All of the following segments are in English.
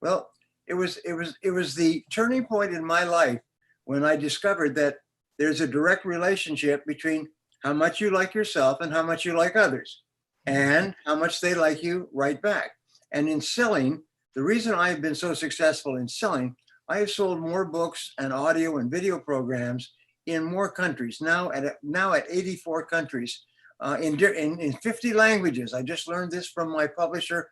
Well, it was the turning point in my life when I discovered that there's a direct relationship between how much you like yourself and how much you like others, and how much they like you right back. And in selling, the reason I've been so successful in selling, I have sold more books and audio and video programs in more countries now at 84 countries, in 50 languages. I just learned this from my publisher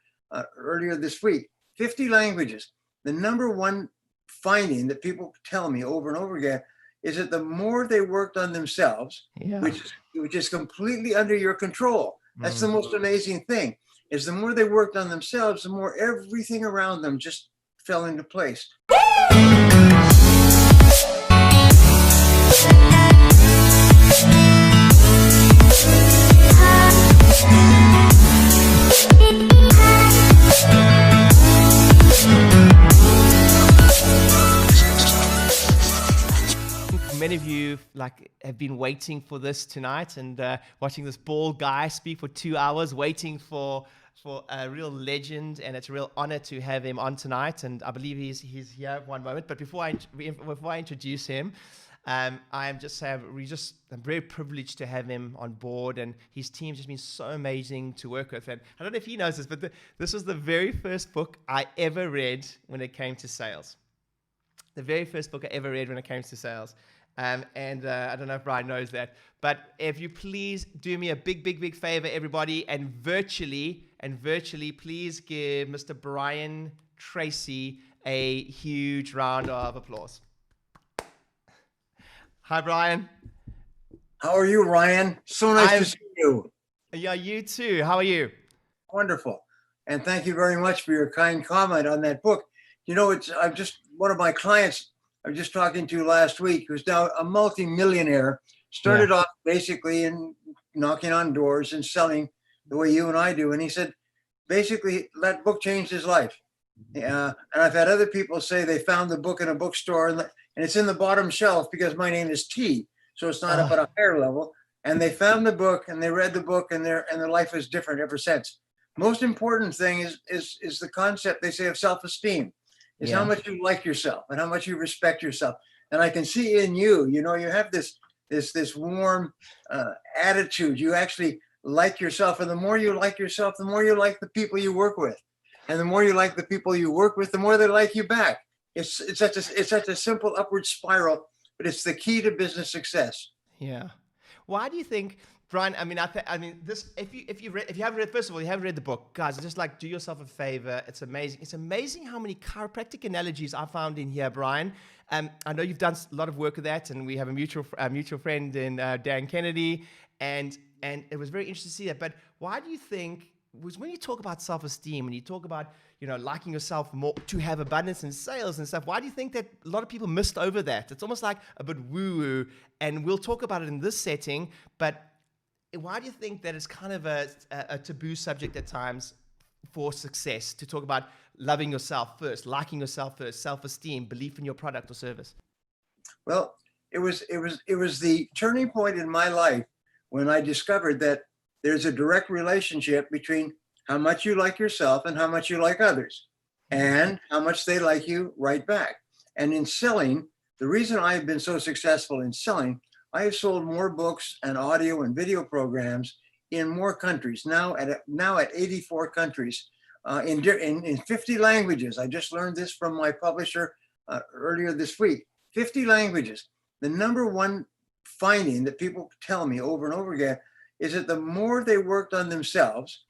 earlier this week. 50 languages. The number one finding that people tell me over and over again is that the more they worked on themselves, Yeah. which is completely under your control. That's the most amazing thing, is the more they worked on themselves, the more everything around them just fell into place. Many of you have been waiting for this tonight and watching this bald guy speak for 2 hours, waiting for a real legend, and it's a real honor to have him on tonight. And I believe he's here one moment. But before I introduce him, I'm very privileged to have him on board, and his team's just been so amazing to work with. And I don't know if he knows this, but this was the very first book I ever read when it came to sales. The very first book I ever read when it came to sales. I don't know if Brian knows that, but if you please do me a big favor, everybody, and virtually, please give Mr. Brian Tracy a huge round of applause. Hi, Brian. How are you, Ryan? So nice to see you. Yeah, you too. How are you? Wonderful. And thank you very much for your kind comment on that book. You know, I'm just one of my clients I was just talking to last week, who's now a multi-millionaire, started off basically in knocking on doors and selling the way you and I do. And he said, basically, that book changed his life. And I've had other people say they found the book in a bookstore and it's in the bottom shelf because my name is T. So it's not up at a higher level. And they found the book and they read the book and their life is different ever since. Most important thing is the concept, they say, of self-esteem. Is how much you like yourself and how much you respect yourself. And I can see in you, you have this warm attitude. You actually like yourself. And the more you like yourself, the more you like the people you work with. And the more you like the people you work with, the more they like you back. It's such a simple upward spiral, but it's the key to business success. Yeah. Why do you think, Brian, this, if you haven't read, first of all, you haven't read the book, guys, just do yourself a favor. It's amazing. It's amazing how many chiropractic analogies I found in here, Brian. I know you've done a lot of work with that, and we have a mutual friend in Dan Kennedy, and it was very interesting to see that. But why do you think, when you talk about self-esteem, when you talk about, liking yourself more, to have abundance in sales and stuff, why do you think that a lot of people missed over that? It's almost like a bit woo-woo, and we'll talk about it in this setting, but why do you think that it's kind of a taboo subject at times for success, to talk about loving yourself first, liking yourself first, self-esteem, belief in your product or service? Well, it was the turning point in my life when I discovered that there's a direct relationship between how much you like yourself and how much you like others, and how much they like you right back. And in selling, the reason I've been so successful in selling, I have sold more books and audio and video programs in more countries now at 84 countries, in 50 languages. I just learned this from my publisher earlier this week. 50 languages. The number one finding that people tell me over and over again is that the more they worked on themselves,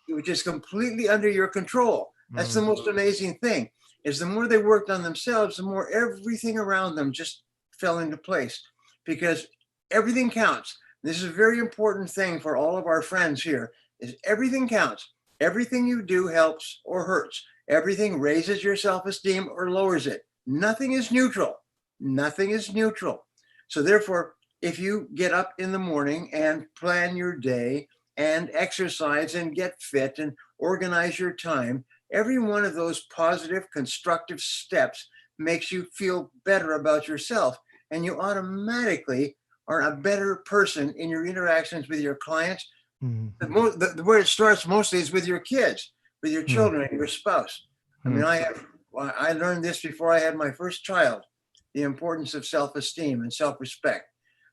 which is completely under your control. That's the most amazing thing, is the more they worked on themselves, the more everything around them just fell into place. Because everything counts. This is a very important thing for all of our friends here, is everything counts. Everything you do helps or hurts. Everything raises your self-esteem or lowers it. Nothing is neutral. Nothing is neutral. So therefore, if you get up in the morning and plan your day and exercise and get fit and organize your time, every one of those positive, constructive steps makes you feel better about yourself. And you automatically are a better person in your interactions with your clients. Where it starts mostly is with your kids, with your children and your spouse. I mean, I learned this before I had my first child, the importance of self-esteem and self-respect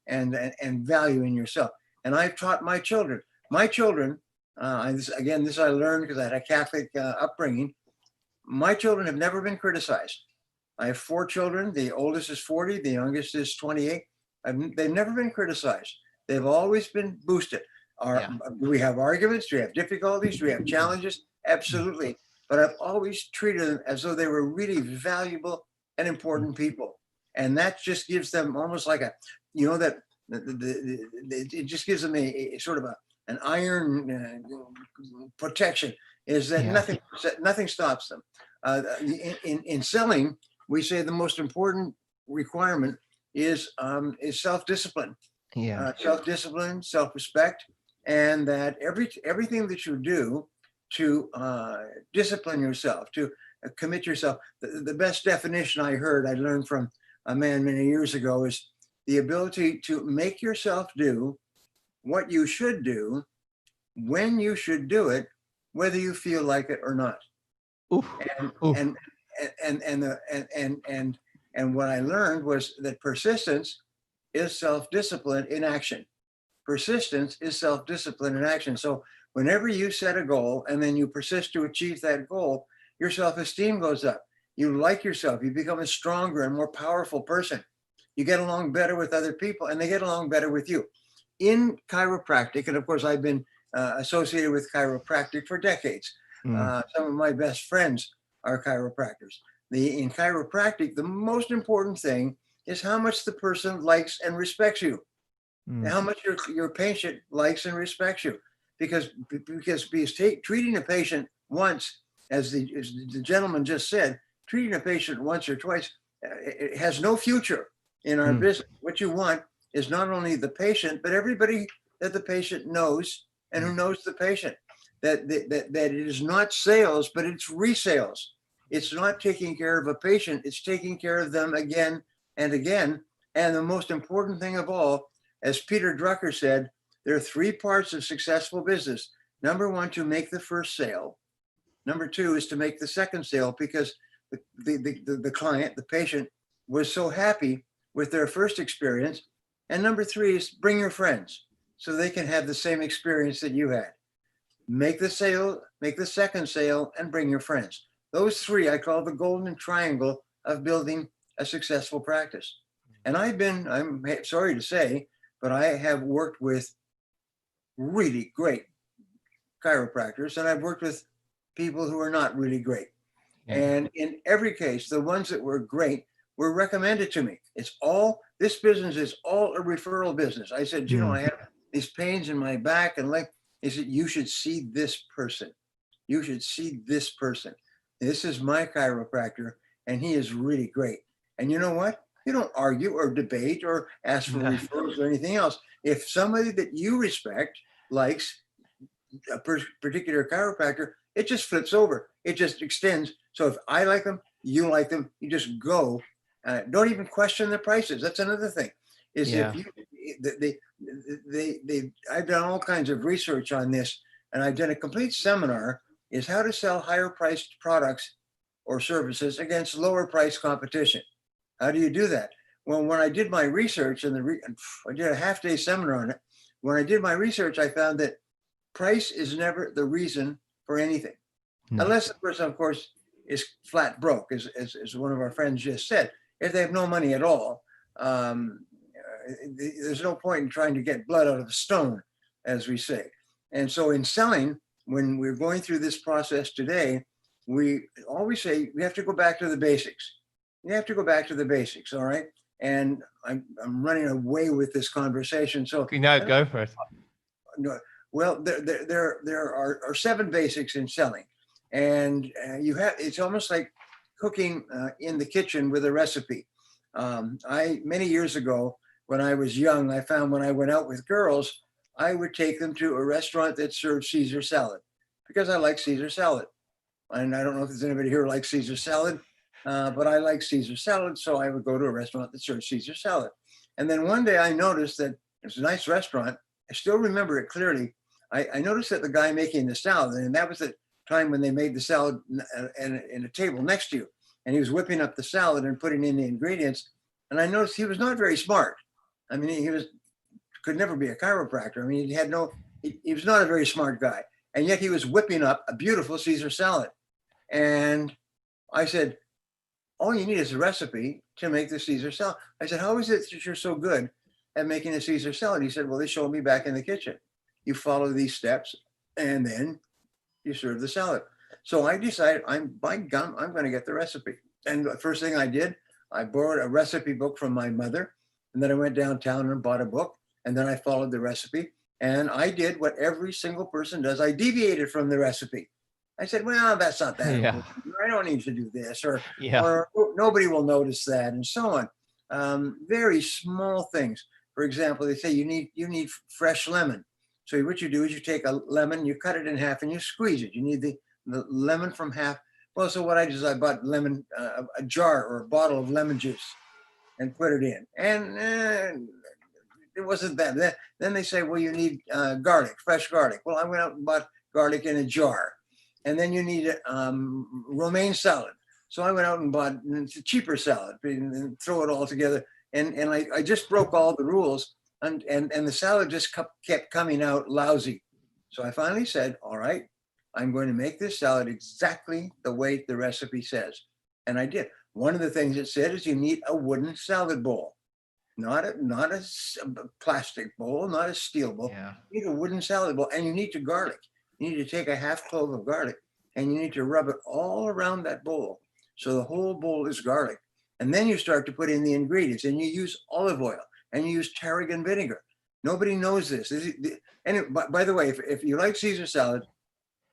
and valuing yourself. And I've taught my children. This I learned because I had a Catholic upbringing. My children have never been criticized. I have 4 children. The oldest is 40. The youngest is 28. They've never been criticized. They've always been boosted. Do we have arguments? Do we have difficulties? Do we have challenges? Absolutely. But I've always treated them as though they were really valuable and important people. And that just gives them almost like it just gives them a sort of an iron protection, is that nothing stops them. In selling, we say the most important requirement is self-discipline. Self-discipline, self-respect, and that everything that you do to discipline yourself, to commit yourself. The best definition I learned from a man many years ago, is the ability to make yourself do what you should do, when you should do it, whether you feel like it or not. And what I learned was that persistence is self-discipline in action. Persistence is self-discipline in action. So whenever you set a goal and then you persist to achieve that goal, your self-esteem goes up. You like yourself. You become a stronger and more powerful person. You get along better with other people, and they get along better with you. In chiropractic, and of course, I've been associated with chiropractic for decades. Some of my best friends are chiropractors. In chiropractic, the most important thing is how much the person likes and respects you. How much your patient likes and respects you. Because treating a patient once, as the gentleman just said, treating a patient once or twice, it has no future in our business. What you want is not only the patient, but everybody that the patient knows and who knows the patient. That it is not sales, but it's resales. It's not taking care of a patient, it's taking care of them again and again. And the most important thing of all, as Peter Drucker said, there are 3 parts of successful business. Number 1, to make the first sale. Number 2 is to make the second sale, because the client, the patient, was so happy with their first experience. And number 3 is bring your friends so they can have the same experience that you had. Make the sale, make the second sale, and bring your friends. Those 3 I call the golden triangle of building a successful practice. And I'm sorry to say, but I have worked with really great chiropractors, and I've worked with people who are not really great. And in every case, the ones that were great were recommended to me. This business is all a referral business. I said, I have these pains in my back and leg. He said, you should see this person. You should see this person. This is my chiropractor, and he is really great. And you know what? You don't argue or debate or ask for referrals or anything else. If somebody that you respect likes a particular chiropractor, it just flips over. It just extends. So if I like them, you like them, you just go. Don't even question the prices. That's another thing. I've done all kinds of research on this, and I've done a complete seminar, is how to sell higher priced products or services against lower price competition. How do you do that? Well, when I did my research, and I did a half-day seminar on it. When I did my research, I found that price is never the reason for anything, unless the person, of course, is flat broke, as one of our friends just said. If they have no money at all, there's no point in trying to get blood out of a stone, as we say. And so in selling, when we're going through this process today, we always say we have to go back to the basics. You have to go back to the basics, all right? And I'm running away with this conversation. So no, go for it. No, well, there are 7 basics in selling, and it's almost like cooking in the kitchen with a recipe. Many years ago, when I was young, I found when I went out with girls, I would take them to a restaurant that served Caesar salad because I like Caesar salad. And I don't know if there's anybody here who likes Caesar salad, but I like Caesar salad. So I would go to a restaurant that served Caesar salad. And then one day I noticed that it was a nice restaurant. I still remember it clearly. I noticed that the guy making the salad, and that was that time when they made the salad in a table next to you, and he was whipping up the salad and putting in the ingredients. And I noticed he was not very smart. I mean, could never be a chiropractor. I mean, he was not a very smart guy. And yet he was whipping up a beautiful Caesar salad. And I said, all you need is a recipe to make the Caesar salad. I said, how is it that you're so good at making a Caesar salad? He said, well, they showed me back in the kitchen. You follow these steps and then you serve the salad. So I decided, by gum, I'm going to get the recipe. And the first thing I did, I borrowed a recipe book from my mother. And then I went downtown and bought a book. And then I followed the recipe. And I did what every single person does. I deviated from the recipe. I said, well, that's not that. Yeah. I don't need to do this, or Yeah. nobody will notice that, and so on. Very small things. For example, they say you need fresh lemon. So what you do is you take a lemon, you cut it in half, and you squeeze it. You need the lemon from half. Well, so what I did is I bought lemon, a jar or a bottle of lemon juice, and put it in. And it wasn't that. Then they say, well, you need garlic, fresh garlic. Well, I went out and bought garlic in a jar. And then you need romaine salad. So I went out and bought a cheaper salad and throw it all together. And I just broke all the rules, and the salad just kept coming out lousy. So I finally said, all right, I'm going to make this salad exactly the way the recipe says. And I did. One of the things it said is you need a wooden salad bowl, not a plastic bowl, not a steel bowl. Yeah. You need a wooden salad bowl, and you need to garlic. You need to take a half clove of garlic and you need to rub it all around that bowl. So the whole bowl is garlic. And then you start to put in the ingredients, and you use olive oil and you use tarragon vinegar. Nobody knows this. And by the way, if you like Caesar salad,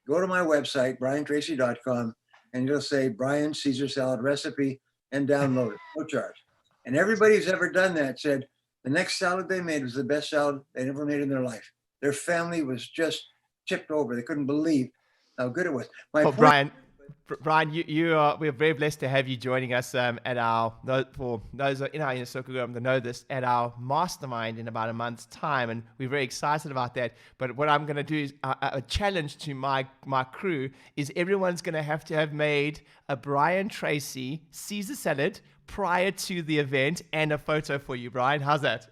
go to my website, briantracy.com, and you'll say Brian Caesar salad recipe and download it, no charge. And everybody who's ever done that said the next salad they made was the best salad they ever made in their life. Their family was just tipped over. They couldn't believe how good it was. Brian, we're very blessed to have you joining us at our, for those in our inner circle group that know this, at our mastermind in about a month's time, and we're very excited about that. But what I'm going to do is a challenge to my crew is everyone's going to have made a Brian Tracy Caesar salad prior to the event and a photo for you, Brian. How's that?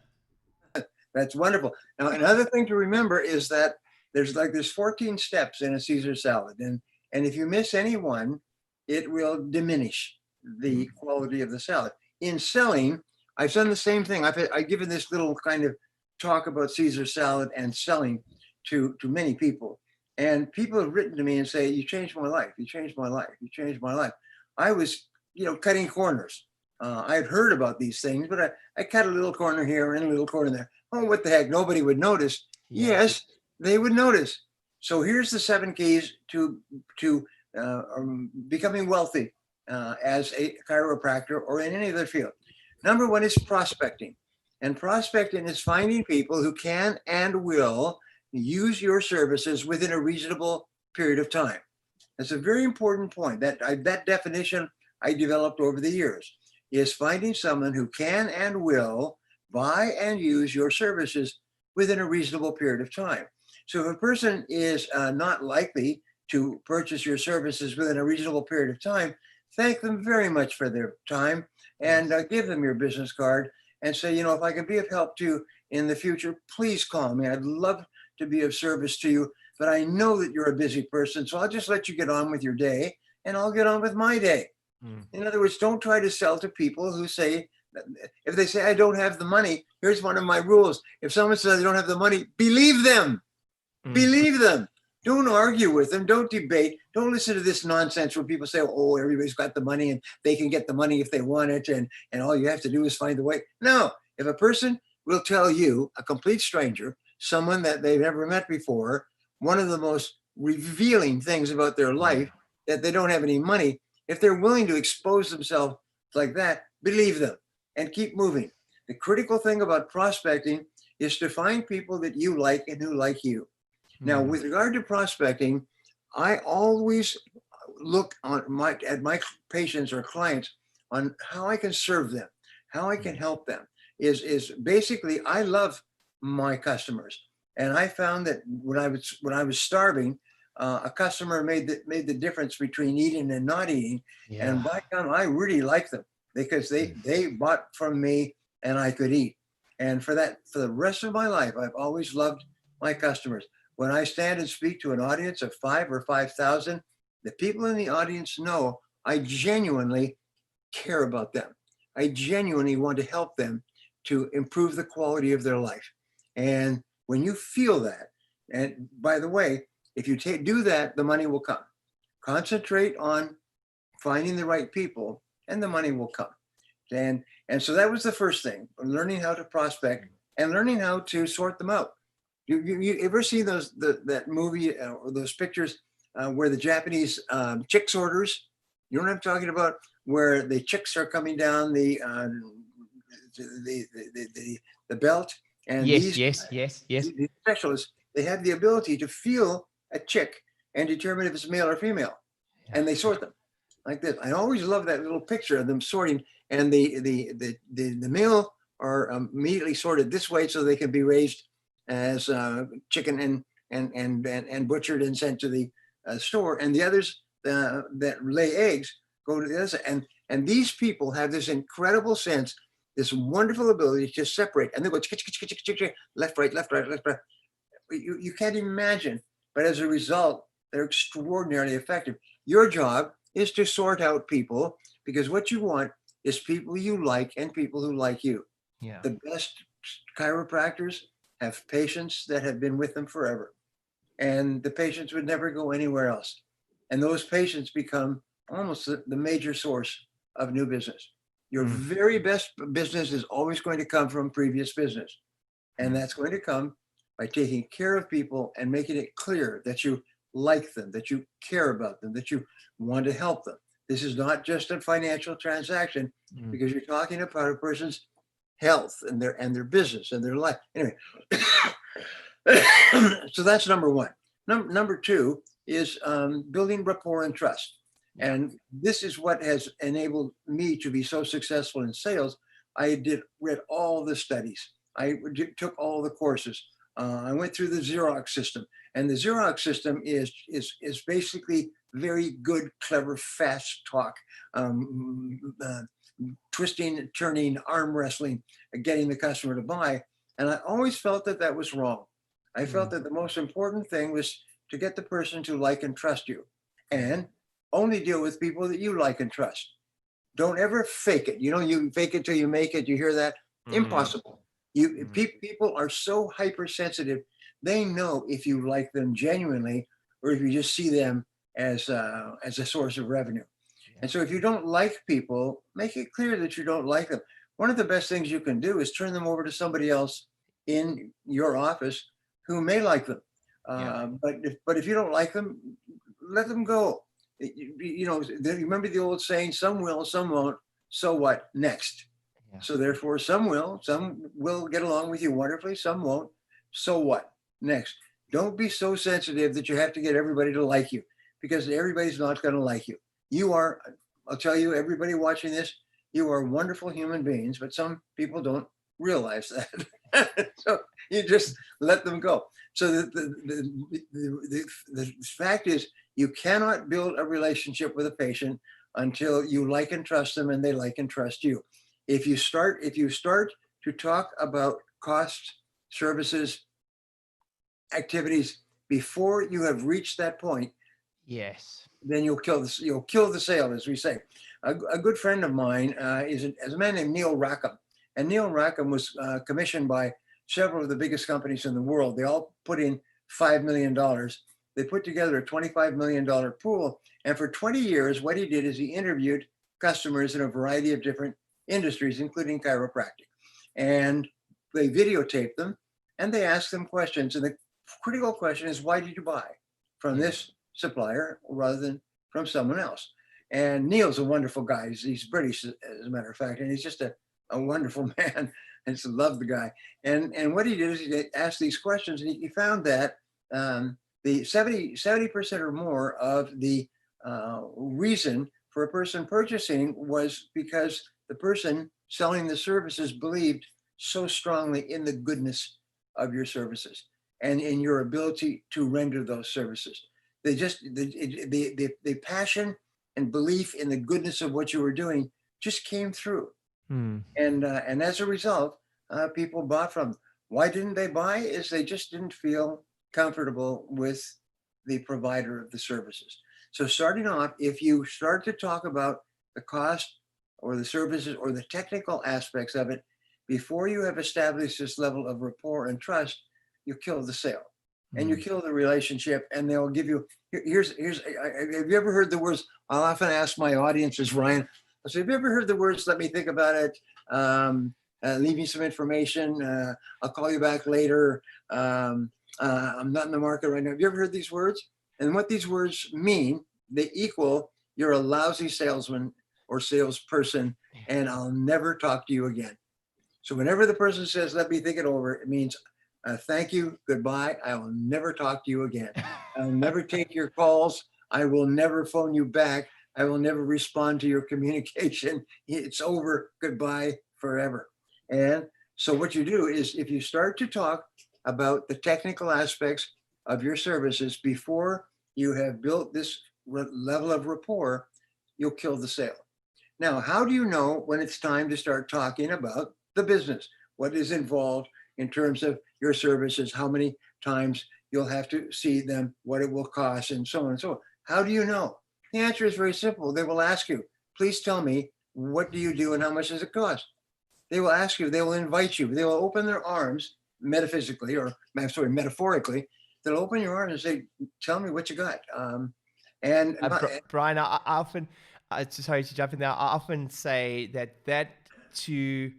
That's wonderful. Now, another thing to remember is that there's 14 steps in a Caesar salad. And if you miss any one, it will diminish the quality of the salad. In selling, I've done the same thing. I've given this little kind of talk about Caesar salad and selling to many people. And people have written to me and say, you changed my life. You changed my life. You changed my life. I was, cutting corners. I had heard about these things, but I cut a little corner here and a little corner there. Oh, what the heck? Nobody would notice. Yeah. Yes, they would notice. So here's the 7 keys to becoming wealthy as a chiropractor or in any other field. Number 1 is prospecting. And prospecting is finding people who can and will use your services within a reasonable period of time. That's a very important point. That definition I developed over the years is finding someone who can and will buy and use your services within a reasonable period of time. So if a person is not likely to purchase your services within a reasonable period of time, thank them very much for their time and give them your business card and say, if I can be of help to you in the future, please call me. I'd love to be of service to you, but I know that you're a busy person, so I'll just let you get on with your day and I'll get on with my day. In other words, don't try to sell to people who say, if they say, I don't have the money, here's one of my rules. If someone says they don't have the money, believe them. Believe them. Don't argue with them. Don't debate. Don't listen to this nonsense where people say, oh, everybody's got the money and they can get the money if they want it. And all you have to do is find the way. No, if a person will tell you, a complete stranger, someone that they've never met before, one of the most revealing things about their life, that they don't have any money, if they're willing to expose themselves like that, believe them and keep moving. The critical thing about prospecting is to find people that you like and who like you. Now, with regard to prospecting, I always look at my patients or clients on how I can serve them, how I can help them. Is basically, I love my customers, and I found that when I was starving, a customer made the difference between eating and not eating. Yeah. And by God, I really like them because they bought from me and I could eat. And for the rest of my life, I've always loved my customers. When I stand and speak to an audience of 5 or 5,000, the people in the audience know I genuinely care about them. I genuinely want to help them to improve the quality of their life. And when you feel that, and by the way, if you do that, the money will come. Concentrate on finding the right people and the money will come. And so that was the first thing, learning how to prospect and learning how to sort them out. You ever see that movie or those pictures where the Japanese chick sorters? You know what I'm talking about? Where the chicks are coming down the belt, and Yes, these yes. specialists, they have the ability to feel a chick and determine if it's male or female, and they sort them like this. I always love that little picture of them sorting, and the male are immediately sorted this way so they can be raised as chicken and butchered and sent to the store, and the others that lay eggs go to the other side. And these people have this incredible sense, this wonderful ability to separate, and they go left, right, left, right, left, right. You can't imagine, but as a result, they're extraordinarily effective. Your job is to sort out people, because what you want is people you like and people who like you. Yeah. The best chiropractors have patients that have been with them forever, and the patients would never go anywhere else. And those patients become almost the major source of new business. Your very best business is always going to come from previous business. And that's going to come by taking care of people and making it clear that you like them, that you care about them, that you want to help them. This is not just a financial transaction, because you're talking about a person's health and their business and their life. Anyway, so that's number one. Number two is building rapport and trust. And this is what has enabled me to be so successful in sales. I read all the studies. I took all the courses. I went through the Xerox system, and the Xerox system is basically very good, clever, fast talk, twisting, turning, arm wrestling, getting the customer to buy. And I always felt that was wrong. I felt that the most important thing was to get the person to like and trust you, and only deal with people that you like and trust. Don't ever fake it. You fake it till you make it. You hear that? Impossible. People are so hypersensitive. They know if you like them genuinely, or if you just see them as a source of revenue. And so if you don't like people, make it clear that you don't like them. One of the best things you can do is turn them over to somebody else in your office who may like them. But if you don't like them, let them go. Remember the old saying, some will, some won't. So what? Next. Yeah. So therefore, some will get along with you wonderfully, some won't. So what? Next. Don't be so sensitive that you have to get everybody to like you, because everybody's not going to like you. I'll tell you, everybody watching this, you are wonderful human beings, but some people don't realize that. So you just let them go. So the fact is, you cannot build a relationship with a patient until you like and trust them and they like and trust you. If you start to talk about costs, services, activities before you have reached that point, yes, then you'll kill the sale, as we say. A good friend of mine is a man named Neil Rackham, and Neil Rackham was commissioned by several of the biggest companies in the world. They all put in $5 million. They put together a $25 million pool. And for 20 years, what he did is he interviewed customers in a variety of different industries, including chiropractic. And they videotaped them and they asked them questions. And the critical question is, why did you buy from this supplier rather than from someone else? And Neil's a wonderful guy. He's British, as a matter of fact, and he's just a wonderful man. I just love the guy. And what he did is he asked these questions, and he found that the 70% or more of the reason for a person purchasing was because the person selling the services believed so strongly in the goodness of your services and in your ability to render those services. They just, the passion and belief in the goodness of what you were doing just came through. And as a result, people bought from them. Why didn't they buy? Is they just didn't feel comfortable with the provider of the services. So starting off, if you start to talk about the cost or the services or the technical aspects of it, before you have established this level of rapport and trust, you kill the sale and you kill the relationship, and they'll give you, have you ever heard the words? I'll often ask my audiences, Ryan, I say, have you ever heard the words, let me think about it, leave me some information, I'll call you back later, I'm not in the market right now. Have you ever heard these words? And what these words mean, they equal, you're a lousy salesman or salesperson, and I'll never talk to you again. So whenever the person says, let me think it over, it means thank you, goodbye, I will never talk to you again. I'll never take your calls. I will never phone you back. I will never respond to your communication. It's over, goodbye, forever. And so what you do is, if you start to talk about the technical aspects of your services before you have built this level of rapport, you'll kill the sale. Now, how do you know when it's time to start talking about the business? What is involved in terms of your services, how many times you'll have to see them, what it will cost, and so on and so on. How do you know? The answer is very simple. They will ask you, please tell me, what do you do and how much does it cost? They will ask you, they will invite you, they will open their arms metaphysically, or I'm sorry, metaphorically. They'll open your arms and say, tell me what you got. Brian, I often, sorry to jump in there, I often say that to,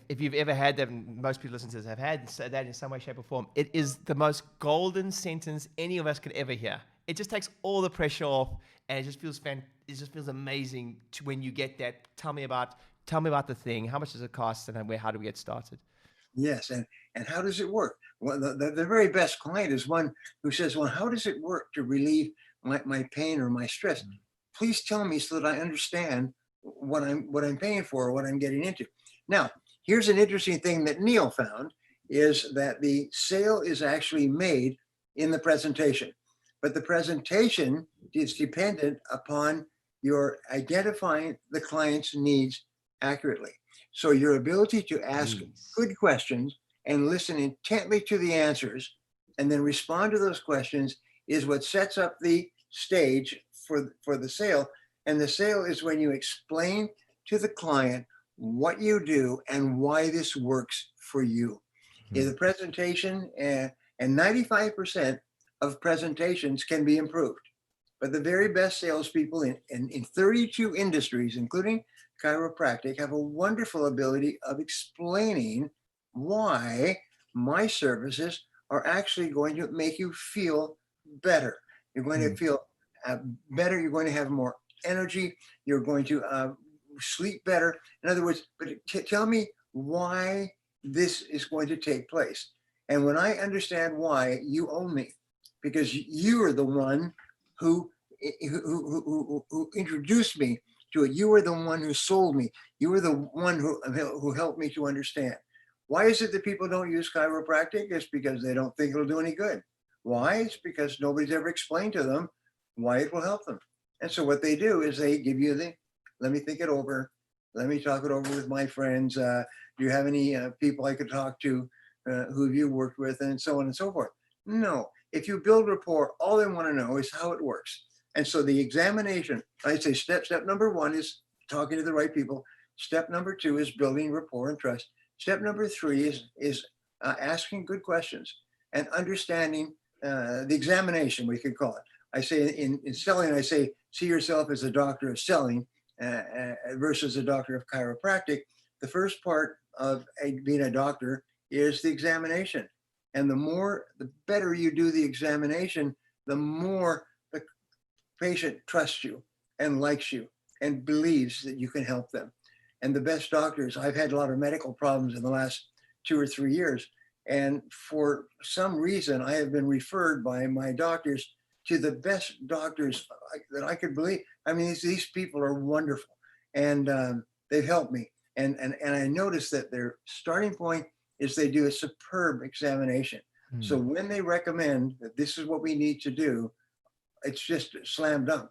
if you've ever had that, and most people listening to this have had that in some way, shape, or form, it is the most golden sentence any of us could ever hear. It just takes all the pressure off, and it just feels amazing when you get that. Tell me about the thing. How much does it cost, and how do we get started? Yes, and how does it work? Well, the very best client is one who says, well, how does it work to relieve my pain or my stress? Please tell me so that I understand what I'm paying for or what I'm getting into. Now, here's an interesting thing that Neil found, is that the sale is actually made in the presentation, but the presentation is dependent upon your identifying the client's needs accurately. So your ability to ask good questions and listen intently to the answers and then respond to those questions is what sets up the stage for the sale. And the sale is when you explain to the client what you do and why this works for you. In the presentation, and 95% of presentations can be improved. But the very best salespeople in 32 industries, including chiropractic, have a wonderful ability of explaining why my services are actually going to make you feel better. You're going to feel better. You're going to have more energy. You're going to sleep better. In other words, but tell me why this is going to take place. And when I understand why, you own me, because you are the one who introduced me to it. You were the one who sold me. You were the one who helped me to understand. Why is it that people don't use chiropractic? It's because they don't think it'll do any good. Why? It's because nobody's ever explained to them why it will help them. And so what they do is they give you let me think it over. Let me talk it over with my friends. Do you have any people I could talk to who have you worked with, and so on and so forth? No. If you build rapport, all they want to know is how it works. And so the examination, I say step number one is talking to the right people. Step number two is building rapport and trust. Step number three is asking good questions and understanding the examination, we could call it. I say in selling, I say, see yourself as a doctor of selling versus a doctor of chiropractic. The first part of being a doctor is the examination. And the better you do the examination, the more the patient trusts you and likes you and believes that you can help them. And the best doctors, I've had a lot of medical problems in the last 2 or 3 years. And for some reason, I have been referred by my doctors to the best doctors that I could believe. I mean, these people are wonderful, and they've helped me. And I noticed that their starting point is they do a superb examination. So when they recommend that this is what we need to do, it's just slam dunk.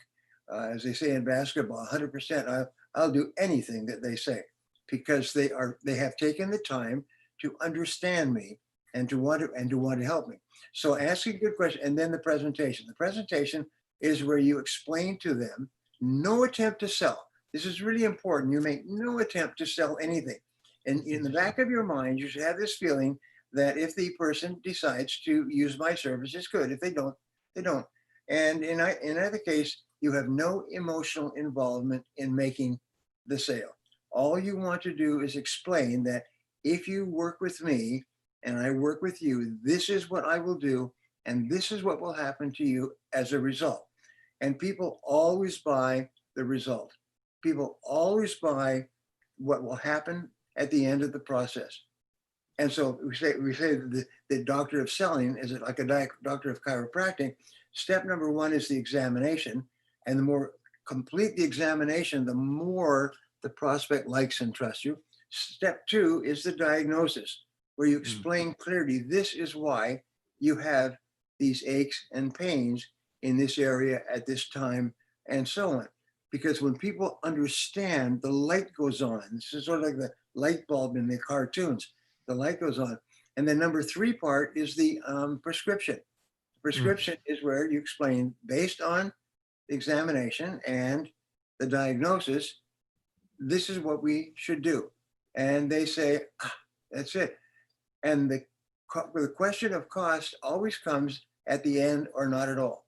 As they say in basketball, 100%. I'll do anything that they say because they have taken the time to understand me and to want to help me. So asking good questions, and then the presentation. The presentation is where you explain to them, no attempt to sell. This is really important. You make no attempt to sell anything. And in the back of your mind, you should have this feeling that if the person decides to use my service, it's good. If they don't, they don't. And in either case, you have no emotional involvement in making the sale. All you want to do is explain that if you work with me and I work with you, this is what I will do, and this is what will happen to you as a result. And people always buy the result. People always buy what will happen at the end of the process. And so we say the doctor of selling is like a doctor of chiropractic. Step number one is the examination. And the more complete the examination, the more the prospect likes and trusts you. Step two is the diagnosis, where you explain clearly, this is why you have these aches and pains in this area at this time, and so on. Because when people understand, the light goes on. This is sort of like the light bulb in the cartoons. The light goes on. And the number three part is the prescription. Prescription is where you explain, based on the examination and the diagnosis, this is what we should do. And they say, that's it. And the question of cost always comes at the end or not at all.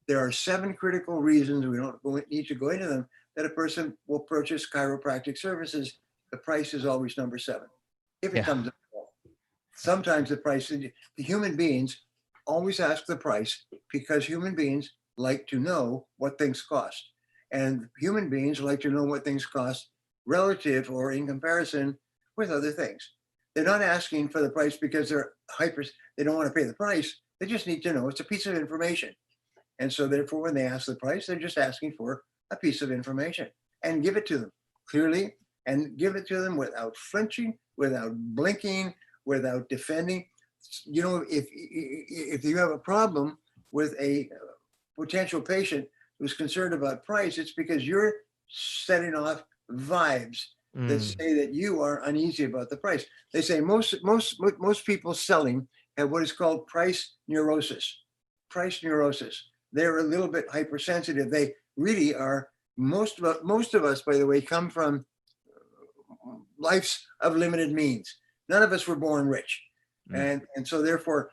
There are 7 critical reasons, we don't need to go into them, that a person will purchase chiropractic services. The price is always number 7, if it comes at all. Sometimes the price, the human beings always ask the price because human beings like to know what things cost. And human beings like to know what things cost relative or in comparison with other things. They're not asking for the price because they don't want to pay the price. They just need to know it's a piece of information. And so therefore, when they ask the price, they're just asking for a piece of information, and give it to them clearly, and give it to them without flinching, without blinking, without defending. You know, if you have a problem with a potential patient who's concerned about price, it's because you're setting off vibes that say that you are uneasy about the price. They say most people selling have what is called price neurosis. Price neurosis. They're a little bit hypersensitive. They really are. Most of us, by the way, come from lives of limited means. None of us were born rich, and so therefore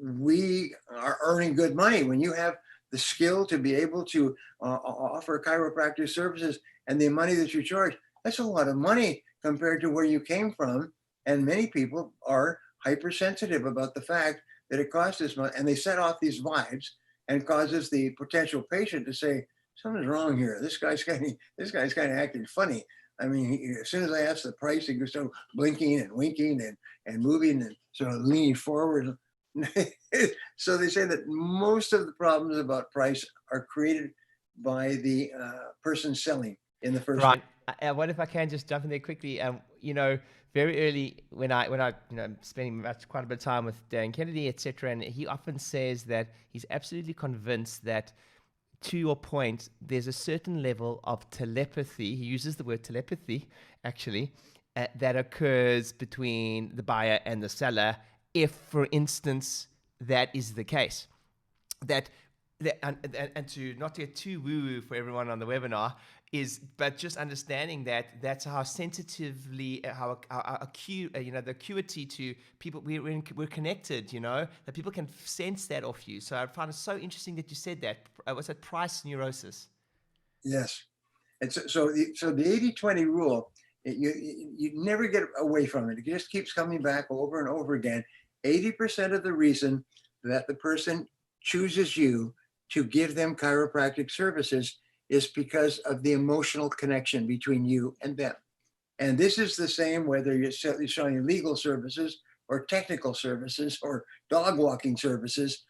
we are earning good money. When you have the skill to be able to offer chiropractic services and the money that you charge, that's a lot of money compared to where you came from. And many people are hypersensitive about the fact that it costs this much, and they set off these vibes and causes the potential patient to say, something's wrong here. This guy's kind of acting funny. I mean, as soon as I ask the price, he goes so blinking and winking and moving and sort of leaning forward. So they say that most of the problems about price are created by the person selling in the first Right. What if I can just jump in there quickly? You know, very early when I spending quite a bit of time with Dan Kennedy, etc., and he often says that he's absolutely convinced that, to your point, there's a certain level of telepathy. He uses the word telepathy, actually, that occurs between the buyer and the seller. If, for instance, that is the case, and to not get too woo-woo for everyone on the webinar, but just understanding that that's how sensitively, how acute, the acuity to people, we're connected, that people can sense that off you. So I found it so interesting that you said that. What's that? Price neurosis. Yes. And so the 80-20 rule, you never get away from it. It just keeps coming back over and over again. 80% of the reason that the person chooses you to give them chiropractic services is because of the emotional connection between you and them. And this is the same whether you're selling legal services or technical services or dog walking services.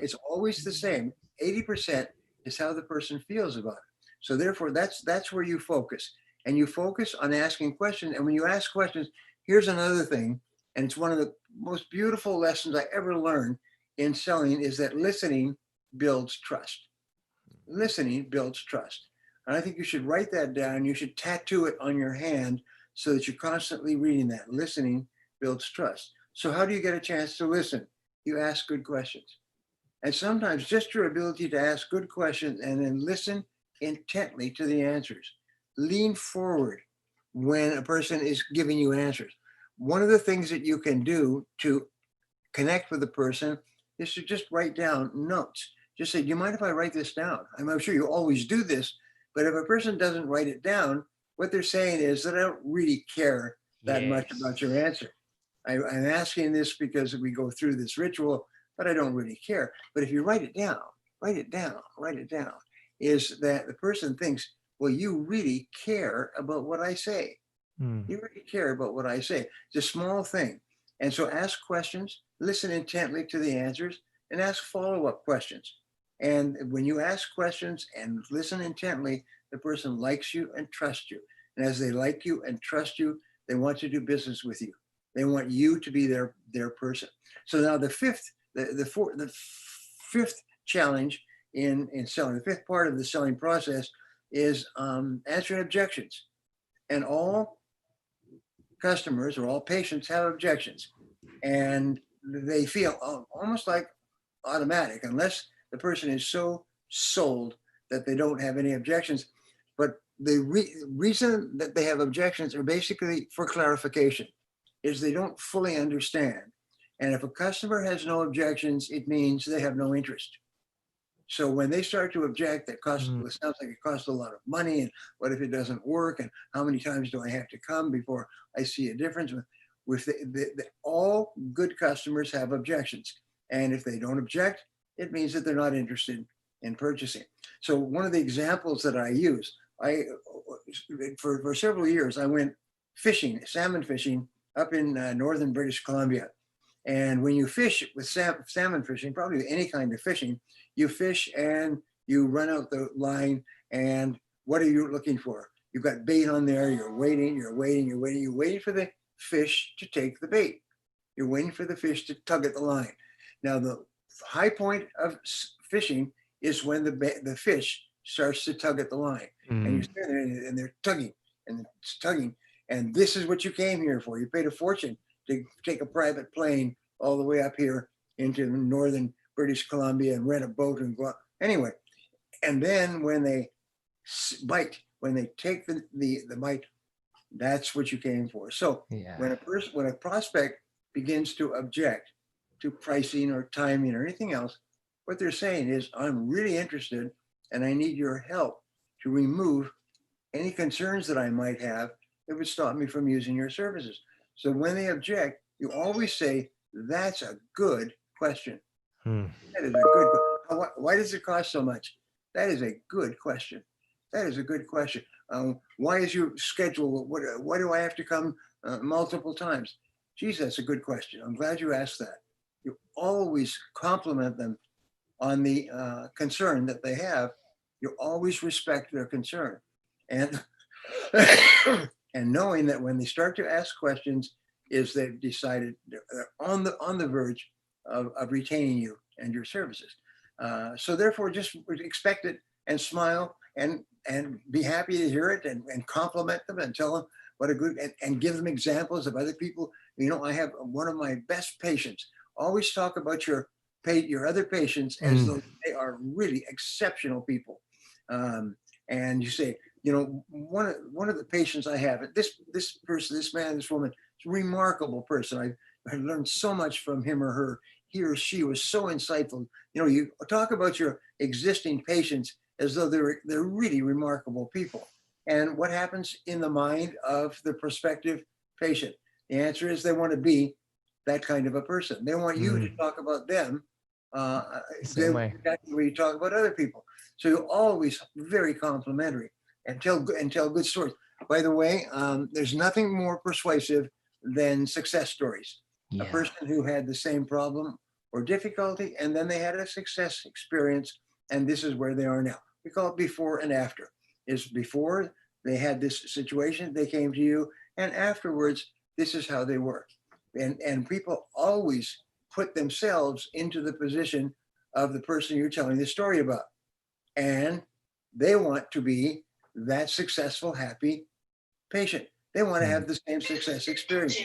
It's always the same. 80% is how the person feels about it. So therefore, that's where you focus. And you focus on asking questions. And when you ask questions, here's another thing, and it's one of the most beautiful lessons I ever learned in selling, is that listening builds trust. Listening builds trust. And I think you should write that down. You should tattoo it on your hand so that you're constantly reading that. Listening builds trust. So how do you get a chance to listen? You ask good questions. And sometimes just your ability to ask good questions and then listen intently to the answers. Lean forward when a person is giving you answers. One of the things that you can do to connect with a person is to just write down notes. Just say, do you mind if I write this down? I'm sure you always do this, but if a person doesn't write it down, what they're saying is that I don't really care that much about your answer. I'm asking this because we go through this ritual, but I don't really care. But if you write it down, is that the person thinks, well, you really care about what I say. You really care about what I say. It's a small thing. And so ask questions, listen intently to the answers, and ask follow-up questions. And when you ask questions and listen intently, the person likes you and trusts you. And as they like you and trust you, they want to do business with you. They want you to be their person. So now the fifth challenge in selling, the fifth part of the selling process is answering objections. And all customers or all patients have objections, and they feel almost like automatic, unless the person is so sold that they don't have any objections. But the reason that they have objections are basically for clarification, is they don't fully understand. And if a customer has no objections, it means they have no interest. So when they start to object, that it sounds like it costs a lot of money, and what if it doesn't work, and how many times do I have to come before I see a difference? With all good customers have objections, and if they don't object, it means that they're not interested in purchasing. So one of the examples that I use, for several years I went fishing, salmon fishing, up in northern British Columbia. And when you fish with salmon fishing, probably any kind of fishing, you fish and you run out the line, and what are you looking for? You've got bait on there, you're waiting for the fish to take the bait. You're waiting for the fish to tug at the line. Now, the high point of fishing is when the fish starts to tug at the line. And you stand there and they're tugging, and it's tugging. And this is what you came here for. You paid a fortune to take a private plane all the way up here into northern British Columbia and rent a boat and go out. Anyway, and then when they bite, when they take the bite, that's what you came for. So when a prospect begins to object to pricing or timing or anything else, what they're saying is, I'm really interested and I need your help to remove any concerns that I might have that would stop me from using your services. So when they object, you always say, that's a good question. That is a good, why does it cost so much? That is a good question. That is a good question. Why is your schedule, why do I have to come multiple times? Geez, that's a good question. I'm glad you asked that. You always compliment them on the concern that they have. You always respect their concern. And and knowing that when they start to ask questions, is they've decided they're on the verge of retaining you and your services. So therefore, just expect it and smile and be happy to hear it, and compliment them and tell them what a good, and give them examples of other people. You know, I have one of my best patients. Always talk about your other patients as though they are really exceptional people. And you say, you know, one of the patients I have, this person, this man, this woman, is a remarkable person. I learned so much from him or her. He or she was so insightful. You know, you talk about your existing patients as though they're really remarkable people. And what happens in the mind of the prospective patient? The answer is they want to be that kind of a person. They want you to talk about them exactly where you talk about other people. So you're always very complimentary and tell good stories. By the way, there's nothing more persuasive than success stories. A person who had the same problem or difficulty, and then they had a success experience, and this is where they are now. We call it before and after. Is before they had this situation, they came to you, and afterwards, this is how they were. And people always put themselves into the position of the person you're telling the story about. And they want to be that successful, happy patient. They want to have the same success experience.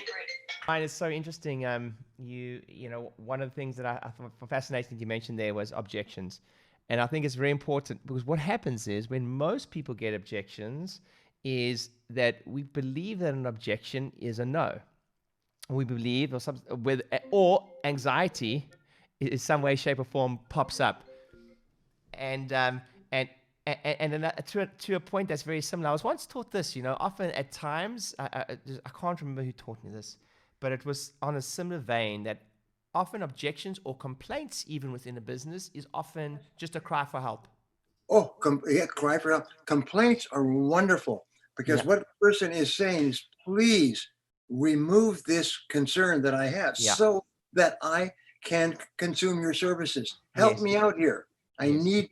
Mine is so interesting. One of the things that I thought fascinating you mentioned there was objections, and I think it's very important because what happens is when most people get objections, is that we believe that an objection is a no. We believe, or anxiety, is some way, shape, or form pops up, and to a point that's very similar. I was once taught this, often at times, I can't remember who taught me this, but it was on a similar vein that often objections or complaints, even within a business, is often just a cry for help. Oh, yeah, cry for help. Complaints are wonderful because what the person is saying is, please remove this concern that I have so that I can consume your services. Help me out here. I need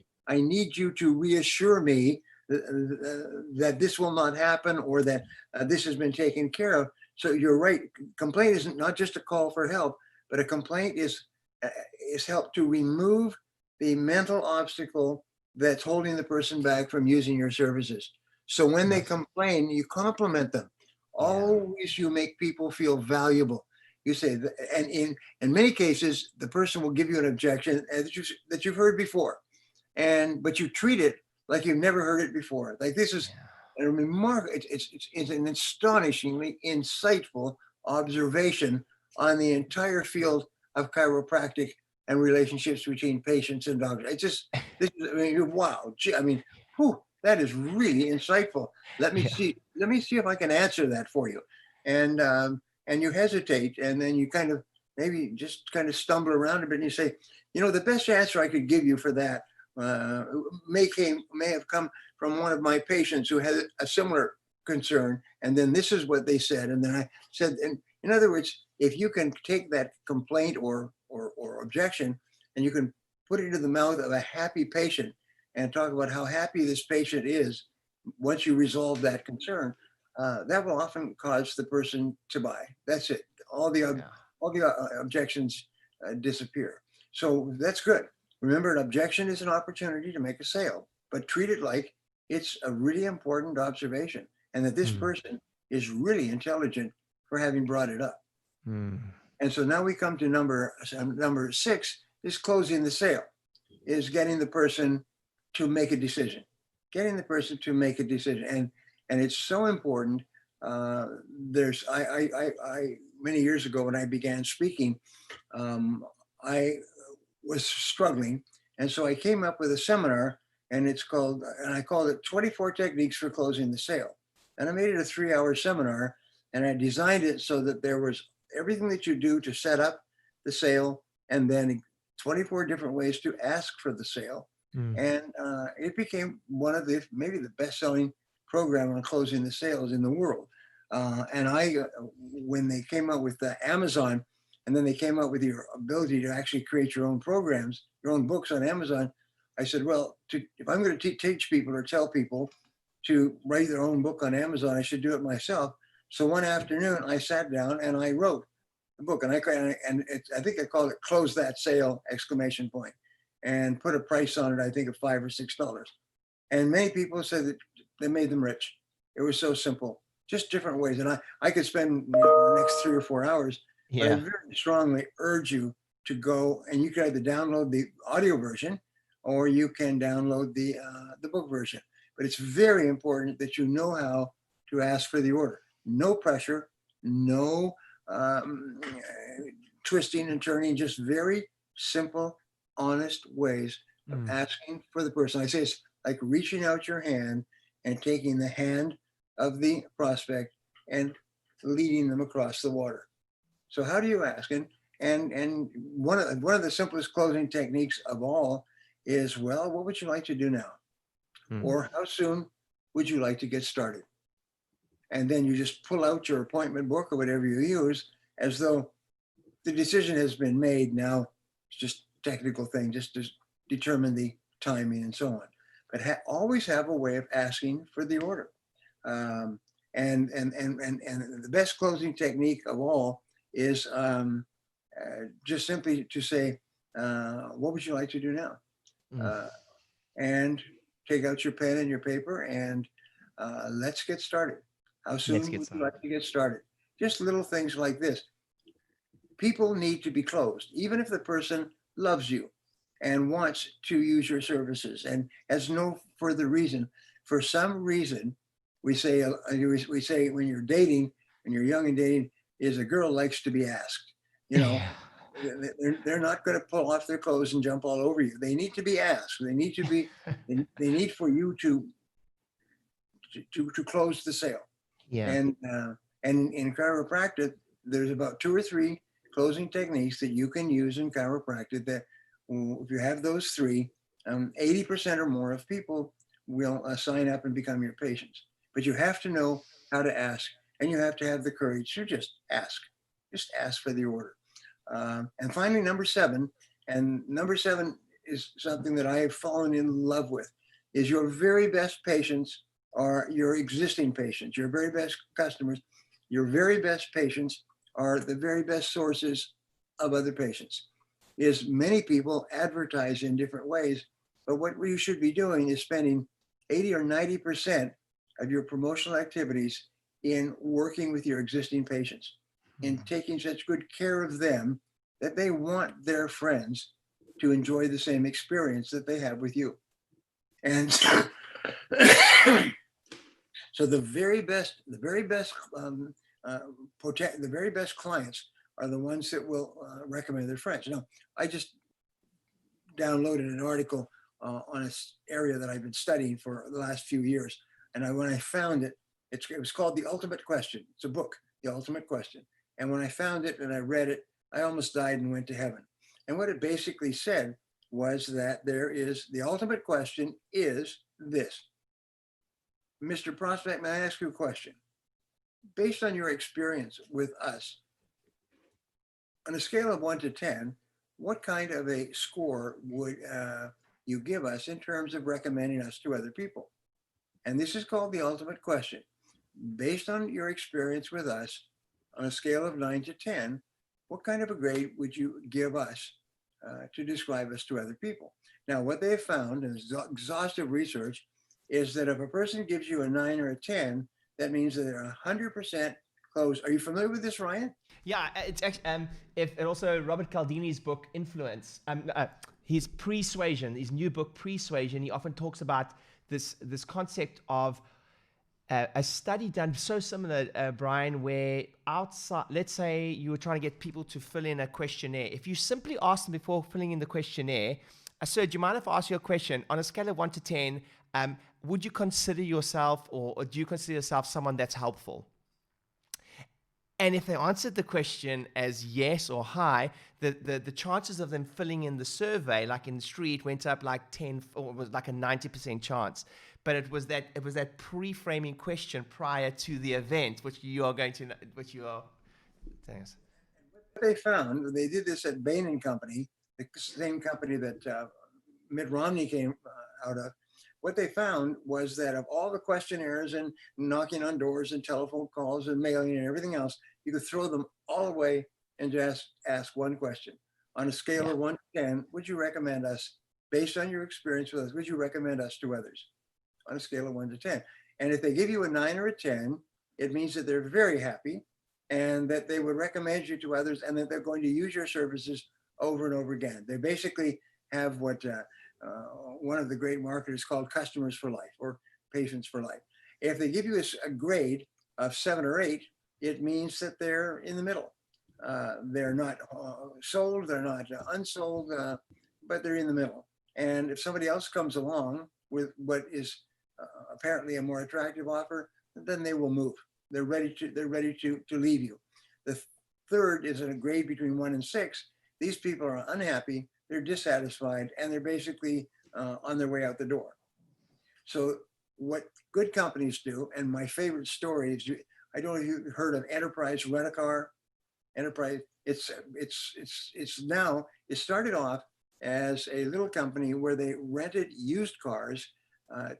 you to reassure me that this will not happen or that this has been taken care of. So you're right. Complaint isn't not just a call for help, but a complaint is help to remove the mental obstacle that's holding the person back from using your services. So when they complain, you compliment them. Always you make people feel valuable. You say, and in many cases, the person will give you an objection that you've heard before, but you treat it like you've never heard it before. Like this is a remarkable. It's an astonishingly insightful observation on the entire field of chiropractic and relationships between patients and doctors. It's just wow. Gee, that is really insightful. Let me see if I can answer that for you. And you hesitate, and then you kind of maybe just kind of stumble around a bit, and you say, the best answer I could give you for that may have come from one of my patients who had a similar concern, and then this is what they said, and then I said, and in other words, if you can take that complaint or objection and you can put it into the mouth of a happy patient and talk about how happy this patient is once you resolve that concern, that will often cause the person to buy. That's it. All the objections disappear. So that's good. Remember, an objection is an opportunity to make a sale, but treat it like it's a really important observation and that this person is really intelligent for having brought it up. And so now we come to number 6 is closing the sale, is getting the person to make a decision, and it's so important. Many years ago when I began speaking, I was struggling. And so I came up with a seminar, and I called it 24 Techniques for Closing the Sale. And I made it a 3-hour seminar, and I designed it so that there was everything that you do to set up the sale, and then 24 different ways to ask for the sale. And it became one of maybe the best-selling program on closing the sales in the world. And when they came out with Amazon, and then they came out with your ability to actually create your own programs, your own books on Amazon, I said, well, if I'm going to teach people or tell people to write their own book on Amazon, I should do it myself. So one afternoon, I sat down and I wrote the book, and I think I called it "Close That Sale!" ! And put a price on it. I think of $5 or $6. And many people said that they made them rich. It was so simple, just different ways. And I could spend the next 3 or 4 hours, but I very strongly urge you to go, and you can either download the audio version or you can download the book version. But it's very important that you know how to ask for the order. No pressure, no twisting and turning, just very simple, honest ways of asking for the person. I say it's like reaching out your hand and taking the hand of the prospect and leading them across the water. So how do you ask? And one of the simplest closing techniques of all is, well, what would you like to do now? Or how soon would you like to get started? And then you just pull out your appointment book or whatever you use as though the decision has been made. Now it's just a technical thing, just to determine the timing and so on. But always have a way of asking for the order. And the best closing technique of all is just simply to say, what would you like to do now? Mm. And take out your pen and your paper and let's get started. How Let's soon get would you started. like to get started? Just little things like this. People need to be closed, even if the person loves you and wants to use your services and has no further reason. For some reason, we say when you're dating, when you're young and dating, is a girl likes to be asked. You know, Yeah. they're not going to pull off their clothes and jump all over you. They need to be asked. They need to be. They need for you to close the sale. Yeah. And in chiropractic, there's about 2 or 3 closing techniques that you can use in chiropractic that if you have those 3, 80% or more of people will sign up and become your patients. But you have to know how to ask, and you have to have the courage to just ask. Just ask for the order. And finally, number 7, and number 7 is something that I have fallen in love with, is your very best patients are your existing patients, your very best customers, your very best patients are the very best sources of other patients. Is many people advertise in different ways, but what you should be doing is spending 80 or 90% of your promotional activities in working with your existing patients, in taking such good care of them that they want their friends to enjoy the same experience that they have with you. And so the very best, the very best clients are the ones that will recommend their friends. Now, I just downloaded an article on an area that I've been studying for the last few years. And when I found it, it was called The Ultimate Question. It's a book, The Ultimate Question. And when I found it and I read it, I almost died and went to heaven. And what it basically said was that the ultimate question is this. Mr. Prospect, may I ask you a question? Based on your experience with us, on a scale of 1 to 10, what kind of a score would you give us in terms of recommending us to other people? And this is called the ultimate question. Based on your experience with us, on a scale of 9 to 10, what kind of a grade would you give us to describe us to other people? Now, what they've found in exhaustive research is that if a person gives you a 9 or a 10, that means that they're 100% closed. Are you familiar with this, Ryan? Yeah, it's actually if and also Robert Cialdini's book Influence, his Persuasion, his new book Persuasion, he often talks about this concept of a study done so similar, Brian, where outside, let's say you were trying to get people to fill in a questionnaire. If you simply ask them before filling in the questionnaire, sir, do you mind if I ask you a question? On a scale of 1 to 10, would you consider yourself or do you consider yourself someone that's helpful? And if they answered the question as yes or high, the chances of them filling in the survey, like in the street, went up like 10, or it was like a 90% chance. But it was that pre-framing question prior to the event, which you are telling us. What they found, they did this at Bain and Company, the same company that Mitt Romney came out of. What they found was that of all the questionnaires and knocking on doors and telephone calls and mailing and everything else, you could throw them all away and just ask one question. On a scale of 1 to 10, would you recommend us, based on your experience with us, would you recommend us to others? On a scale of 1 to 10. And if they give you a 9 or a 10, it means that they're very happy and that they would recommend you to others and that they're going to use your services over and over again. They basically have what one of the great marketers called customers for life or patients for life. If they give you a grade of 7 or 8, it means that they're in the middle. They're not sold, they're not unsold, but they're in the middle. And if somebody else comes along with what is apparently a more attractive offer, then they will move. They're ready to leave you. The third is a grade between 1 and 6. These people are unhappy, they're dissatisfied, and they're basically on their way out the door. So what good companies do, and my favorite story is, I don't know if you've heard of Enterprise Rent-A-Car. Enterprise, it started off as a little company where they rented used cars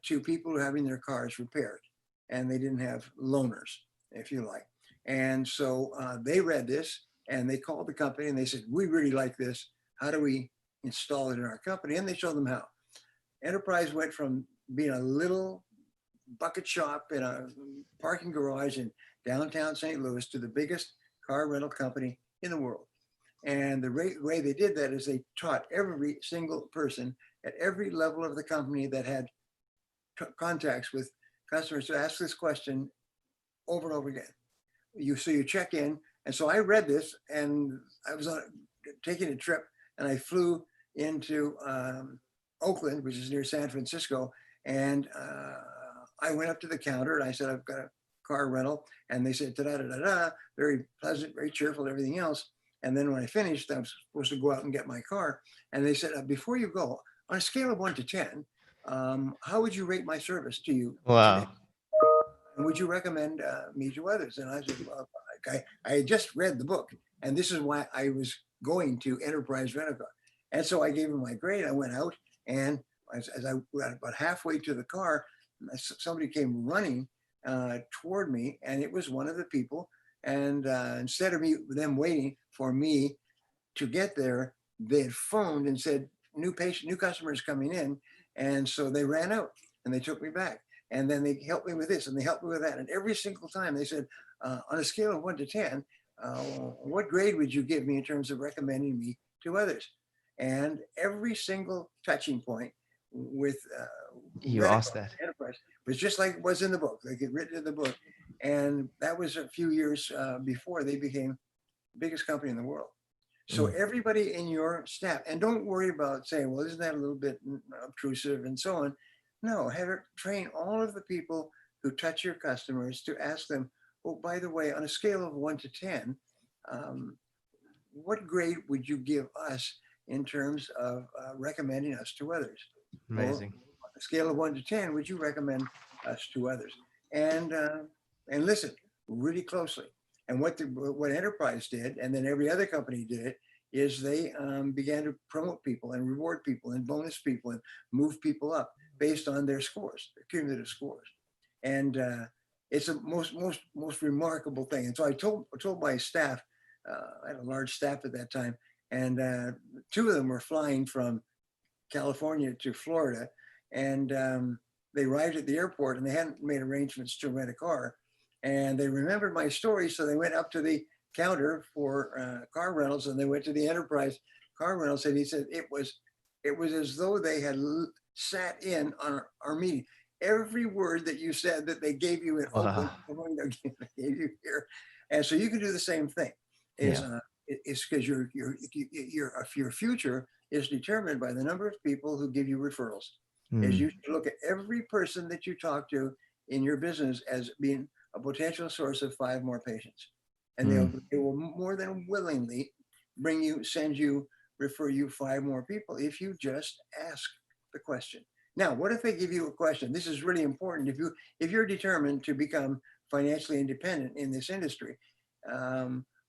to people who are having their cars repaired, and they didn't have loaners, if you like. And so they read this and they called the company and they said, we really like this. How do we install it in our company, and they showed them how. Enterprise went from being a little bucket shop in a parking garage in downtown St. Louis to the biggest car rental company in the world. And the way they did that is they taught every single person at every level of the company that had contacts with customers to ask this question over and over again. So you check in. And so I read this, and I was taking a trip, and I flew into Oakland, which is near San Francisco. And I went up to the counter and I said, I've got a car rental. And they said, da-da-da-da-da, very pleasant, very cheerful, everything else. And then when I finished, I was supposed to go out and get my car. And they said, before you go, on a scale of 1 to 10, how would you rate my service to you today? Wow. And would you recommend me to others? And I said, well, I had just read the book, and this is why I was going to Enterprise Rent-A-Car. And so I gave him my grade. I went out, and as I got about halfway to the car, somebody came running toward me, and it was one of the people. And instead of them waiting for me to get there, they had phoned and said, new customers coming in. And so they ran out and they took me back. And then they helped me with this and they helped me with that. And every single time they said, on a scale of 1 to 10, what grade would you give me in terms of recommending me to others? And every single touching point with You asked that. Enterprise was just like it was in the book, like it written in the book. And that was a few years before they became the biggest company in the world. So everybody in your staff, and don't worry about saying, well, isn't that a little bit obtrusive and so on. No, have it train all of the people who touch your customers to ask them, oh, by the way, on a scale of 1 to 10, what grade would you give us in terms of recommending us to others? Amazing. Or on a scale of 1 to 10, would you recommend us to others? And listen really closely. And what Enterprise did, and then every other company did it, is they began to promote people and reward people and bonus people and move people up based on their scores, their cumulative scores. And it's a most remarkable thing. And so I told my staff, I had a large staff at that time, and 2 of them were flying from California to Florida, and they arrived at the airport and they hadn't made arrangements to rent a car. And they remembered my story, so they went up to the counter for car rentals, and they went to the Enterprise car rentals, and he said it was as though they had sat in on our meeting. Every word that you said that they gave you at Oakland, they gave you here, and so you can do the same thing. It's because your future is determined by the number of people who give you referrals. As you look at every person that you talk to in your business as being a potential source of 5 more patients. And they will more than willingly refer you 5 more people if you just ask the question. Now, what if they give you a question? This is really important. If you're determined to become financially independent in this industry,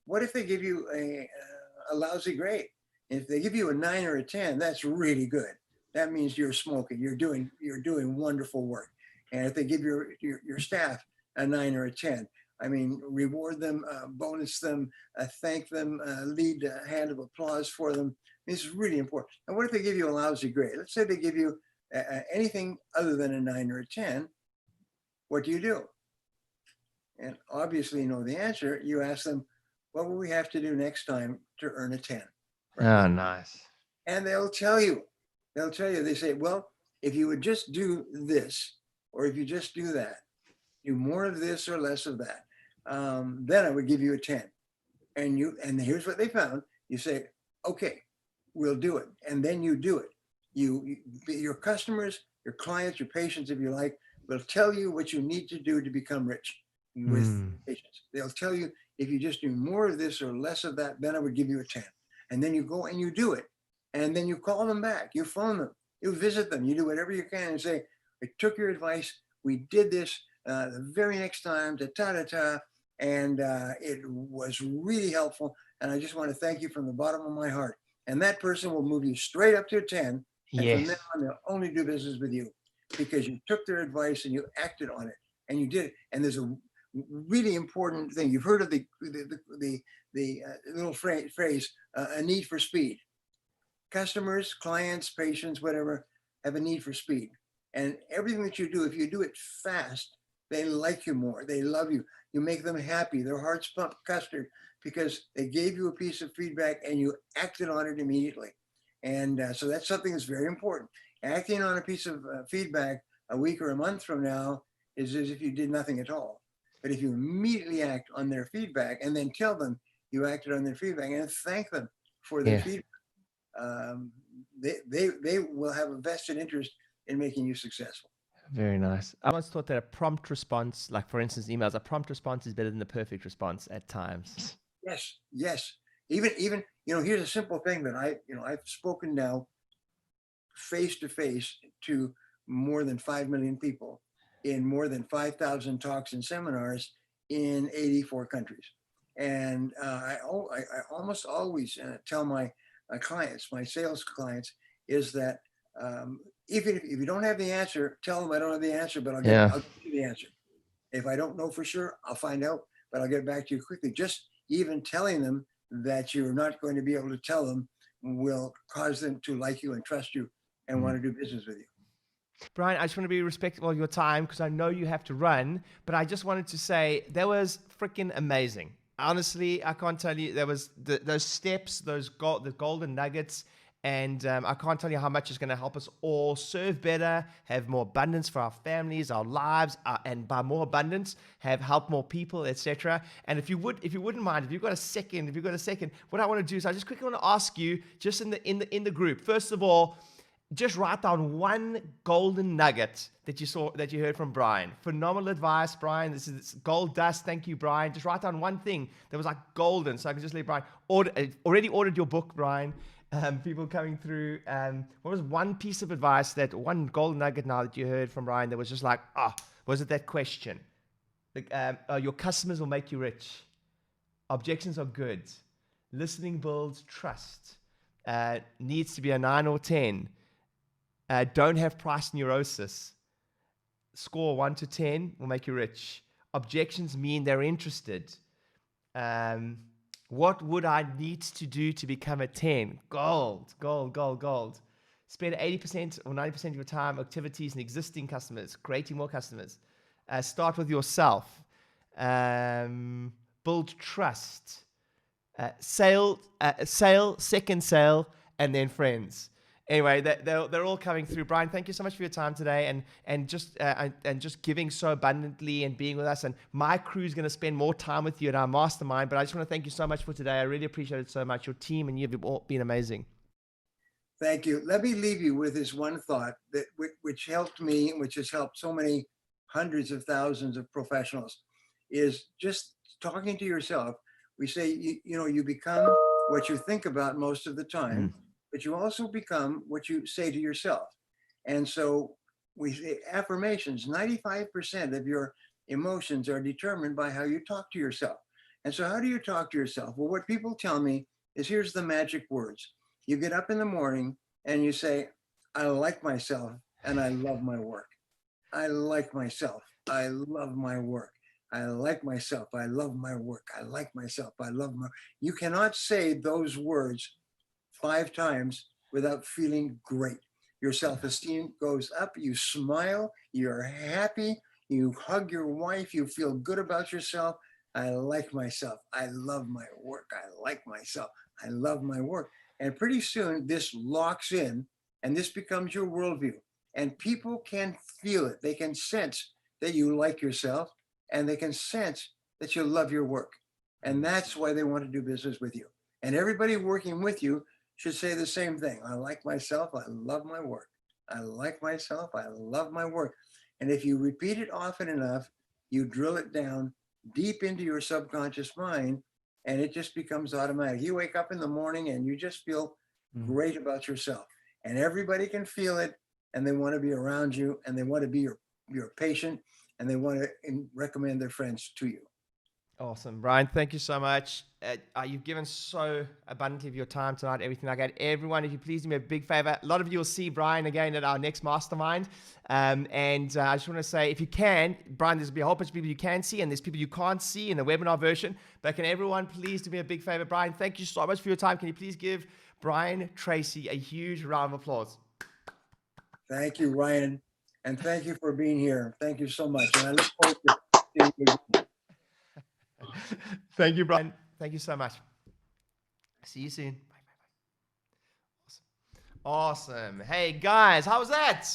what if they give you a lousy grade? If they give you a 9 or a 10, that's really good. That means you're smoking. You're doing wonderful work. And if they give your staff a 9 or a 10, I mean, reward them, bonus them, thank them, lead a hand of applause for them. This is really important. And what if they give you a lousy grade? Let's say they give you anything other than a 9 or a 10. What do you do? And obviously you know the answer. You ask them, what will we have to do next time to earn a 10? Right? Oh, nice. And they'll tell you. They say, well, if you would just do this, or if you just do that, do more of this or less of that, then I would give you a 10. And here's what they found. You say, okay, we'll do it. And then you do it. Your customers, your clients, your patients, if you like, will tell you what you need to do to become rich with patients. They'll tell you, if you just do more of this or less of that, then I would give you a 10. And then you go and you do it. And then you call them back, you phone them, you visit them, you do whatever you can and say, I took your advice, we did this the very next time, and it was really helpful. And I just want to thank you from the bottom of my heart. And that person will move you straight up to a 10. And from then on, they'll only do business with you because you took their advice and you acted on it and you did it. And there's a really important thing. You've heard of the little phrase, a need for speed. customers, clients, patients, whatever, have a need for speed. And everything that you do, if you do it fast, they like you more. They love you. You make them happy. Their hearts pump custard because they gave you a piece of feedback and you acted on it immediately. And so that's something that's very important. Acting on a piece of feedback a week or a month from now is as if you did nothing at all. But if you immediately act on their feedback and then tell them you acted on their feedback and thank them for their feedback, they will have a vested interest in making you successful. Very nice. I once thought that a prompt response, like for instance, emails, a prompt response is better than the perfect response at times. Yes, yes. Even here's a simple thing that I've spoken now face to face to more than 5 million people in more than 5,000 talks and seminars in 84 countries. And I almost always tell my clients, my sales clients, is that even if you don't have the answer, tell them I don't have the answer, but I'll give you the answer. If I don't know for sure, I'll find out, but I'll get back to you quickly. Just even telling them that you're not going to be able to tell them will cause them to like you and trust you and want to do business with you. Brian, I just want to be respectful of your time because I know you have to run, but I just wanted to say that was freaking amazing. Honestly, I can't tell you, there was those steps, the golden nuggets, and I can't tell you how much it's going to help us all serve better, have more abundance for our families, our lives, and by more abundance, have helped more people, etc. And if you wouldn't mind, if you've got a second, what I want to do is I just quickly want to ask you, just in the group, first of all, just write down one golden nugget that you heard from Brian. Phenomenal advice, Brian. This is gold dust. Thank you, Brian. Just write down one thing that was like golden, so I can just let Brian already ordered your book, Brian. People coming through. What was one piece of advice, that one golden nugget now that you heard from Brian that was just like, was it that question? Like, your customers will make you rich. Objections are good. Listening builds trust. Needs to be a 9 or 10. Don't have price neurosis. Score 1 to 10 will make you rich. Objections mean they're interested. What would I need to do to become a 10? Gold. Spend 80% or 90% of your time activities and existing customers, creating more customers. Start with yourself. Build trust. Sale, second sale, and then friends. Anyway, they're all coming through. Brian, thank you so much for your time today, and just giving so abundantly and being with us. And my crew is going to spend more time with you at our mastermind. But I just want to thank you so much for today. I really appreciate it so much. Your team and you've all been amazing. Thank you. Let me leave you with this one thought that which helped me, which has helped so many hundreds of thousands of professionals, is just talking to yourself. We say, you become what you think about most of the time. But you also become what you say to yourself. And so we say affirmations, 95% of your emotions are determined by how you talk to yourself. And so how do you talk to yourself? Well, what people tell me is, here's the magic words. You get up in the morning and you say, I like myself and I love my work. I like myself. I love my work. I like myself. I love my work. I like myself. I love my. You cannot say those words 5 times without feeling great. Your self-esteem goes up, you smile, you're happy, you hug your wife, you feel good about yourself. I like myself. I love my work. I like myself. I love my work. And pretty soon this locks in and this becomes your worldview. And people can feel it. They can sense that you like yourself and they can sense that you love your work. And that's why they want to do business with you. And everybody working with you should say the same thing. I like myself. I love my work. I like myself. I love my work. And if you repeat it often enough, you drill it down deep into your subconscious mind, and it just becomes automatic. You wake up in the morning and you just feel great about yourself. And everybody can feel it, and they want to be around you, and they want to be your patient, and they want to recommend their friends to you. Awesome, Brian. Thank you so much. You've given so abundantly of your time tonight, everything like that. Everyone, if you please do me a big favor, a lot of you will see Brian again at our next mastermind. And I just want to say, if you can, Brian, there's be a whole bunch of people you can see, and there's people you can't see in the webinar version. But can everyone please do me a big favor? Brian, thank you so much for your time. Can you please give Brian Tracy a huge round of applause? Thank you, Ryan. And thank you for being here. Thank you so much. And I look forward to seeing you again. Thank you, Brian. Thank you so much. See you soon. Bye, bye, bye. Awesome. Hey, guys, how was that?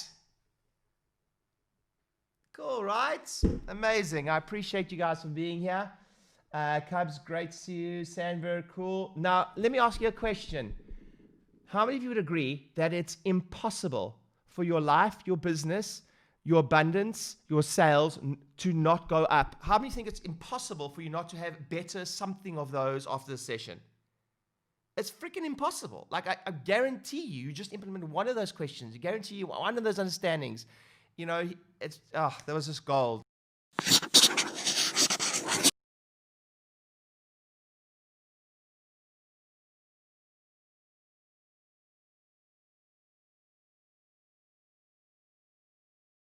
Cool, right? Amazing. I appreciate you guys for being here. Cubs, great to see you. Sandberg, cool. Now, let me ask you a question. How many of you would agree that it's impossible for your life, your business, your abundance, your sales to not go up? How many think it's impossible for you not to have better something of those after this session? It's freaking impossible. Like, I guarantee you just implement one of those questions. I guarantee you one of those understandings. You know, that was just gold.